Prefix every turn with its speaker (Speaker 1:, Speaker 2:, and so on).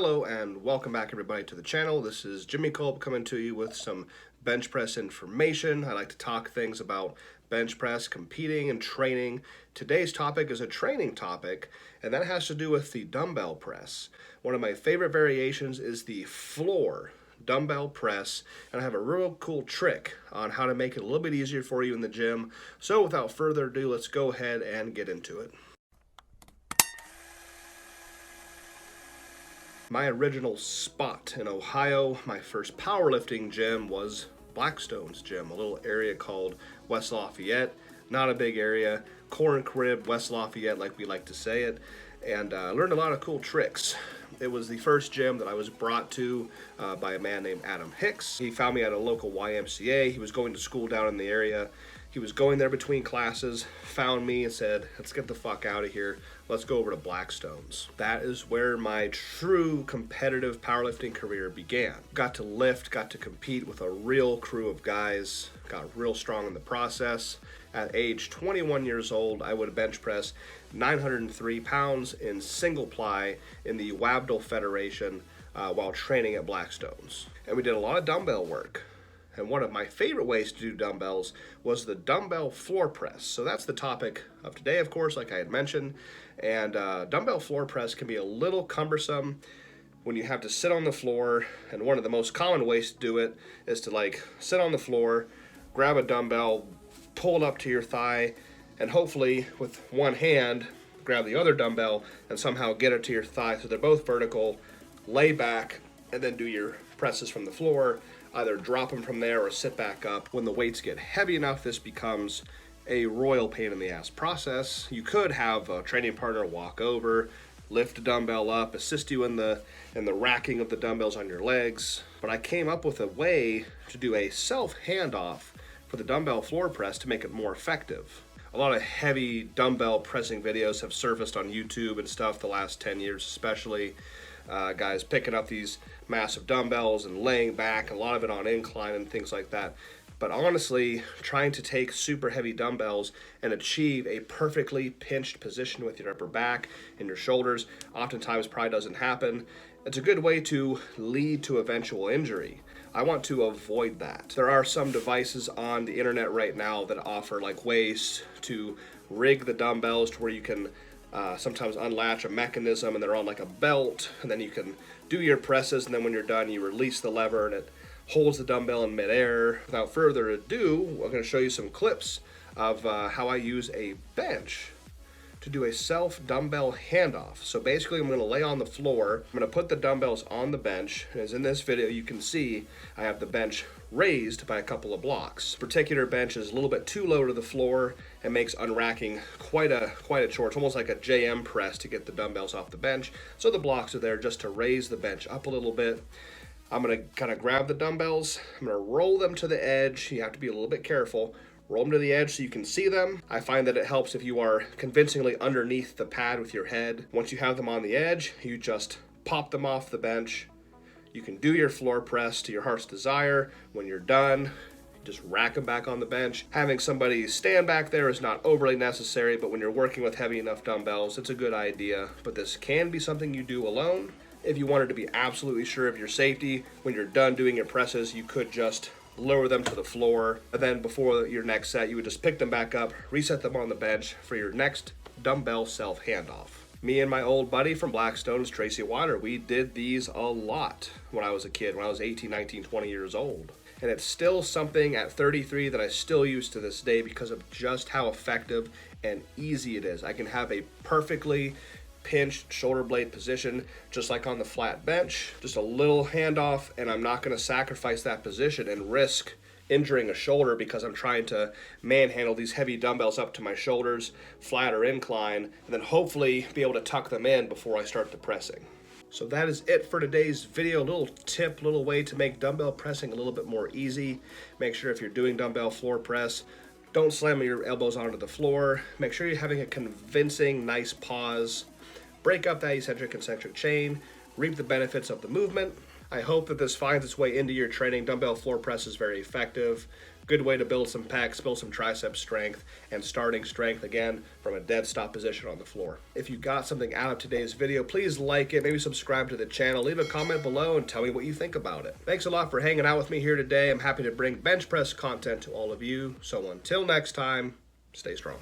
Speaker 1: Hello and welcome back everybody to the channel. This is Jimmy Kolb coming to you with some bench press information. I like to talk things about bench press, competing and training. Today's topic is a training topic, and that has to do with the dumbbell press. One of my favorite variations is the floor dumbbell press, and I have a real cool trick on how to make it a little bit easier for you in the gym. So without further ado, let's go ahead and get into it. My original spot in Ohio, my first powerlifting gym, was Blackstone's gym, a little area called West Lafayette. Not a big area, corn crib, West Lafayette like we like to say it, and I learned a lot of cool tricks. It was the first gym that I was brought to by a man named Adam Hicks. He found me at a local YMCA. He was going to school down in the area. He was going there between classes, found me and said, let's get the fuck out of here. Let's go over to Blackstone's. That is where my true competitive powerlifting career began. Got to lift, got to compete with a real crew of guys, got real strong in the process. At age 21 years old, I would bench press 903 pounds in single ply in the Wabdell Federation while training at Blackstone's. And we did a lot of dumbbell work. And one of my favorite ways to do dumbbells was the dumbbell floor press. So that's the topic of today, of course, like I had mentioned. And dumbbell floor press can be a little cumbersome when you have to sit on the floor. And one of the most common ways to do it is to sit on the floor, grab a dumbbell, pull it up to your thigh, and hopefully with one hand, grab the other dumbbell and somehow get it to your thigh so they're both vertical, lay back, and then do your presses from the floor. Either drop them from there or sit back up. When the weights get heavy enough, this becomes a royal pain in the ass process. You could have a training partner walk over, lift a dumbbell up, assist you in the racking of the dumbbells on your legs. But I came up with a way to do a self handoff for the dumbbell floor press to make it more effective. A lot of heavy dumbbell pressing videos have surfaced on YouTube and stuff the last 10 years especially. Guys picking up these massive dumbbells and laying back, a lot of it on incline and things like that. But honestly, trying to take super heavy dumbbells and achieve a perfectly pinched position with your upper back and your shoulders oftentimes probably doesn't happen. It's a good way to lead to eventual injury. I want to avoid that. There are some devices on the internet right now that offer ways to rig the dumbbells to where you can sometimes unlatch a mechanism and they're on a belt, and then you can do your presses, and then when you're done you release the lever and it holds the dumbbell in midair. Without further ado, I'm going to show you some clips of how I use a bench to do a self dumbbell handoff. So basically I'm going to lay on the floor, I'm going to put the dumbbells on the bench, and as in this video you can see I have the bench raised by a couple of blocks. This particular bench is a little bit too low to the floor and makes unracking quite a chore. It's almost like a JM press to get the dumbbells off the bench. So the blocks are there just to raise the bench up a little bit. I'm going to kind of grab the dumbbells, I'm going to roll them to the edge. You have to be a little bit careful. Roll them to the edge so you can see them. I find that it helps if you are convincingly underneath the pad with your head. Once you have them on the edge, you just pop them off the bench. You can do your floor press to your heart's desire. When you're done, you just rack them back on the bench. Having somebody stand back there is not overly necessary, but when you're working with heavy enough dumbbells, it's a good idea. But this can be something you do alone. If you wanted to be absolutely sure of your safety, when you're done doing your presses, you could just lower them to the floor, and then before your next set you would just pick them back up, reset them on the bench for your next dumbbell self handoff. Me and my old buddy from Blackstone's, Tracy Wyler, we did these a lot when I was a kid, when I was 18, 19, 20 years old. And it's still something at 33 that I still use to this day because of just how effective and easy it is. I can have a perfectly pinched shoulder blade position just like on the flat bench, just a little handoff, and I'm not going to sacrifice that position and risk injuring a shoulder because I'm trying to manhandle these heavy dumbbells up to my shoulders, flat or incline, and then hopefully be able to tuck them in before I start the pressing. So that is it for today's video. A little tip, little way to make dumbbell pressing a little bit more easy. Make sure if you're doing dumbbell floor press, don't slam your elbows onto the floor. Make sure you're having a convincing, nice pause. Break up that eccentric-concentric chain, reap the benefits of the movement. I hope that this finds its way into your training. Dumbbell floor press is very effective. Good way to build some pecs, build some tricep strength, and starting strength again from a dead stop position on the floor. If you got something out of today's video, please like it, maybe subscribe to the channel, leave a comment below, and tell me what you think about it. Thanks a lot for hanging out with me here today. I'm happy to bring bench press content to all of you. So until next time, stay strong.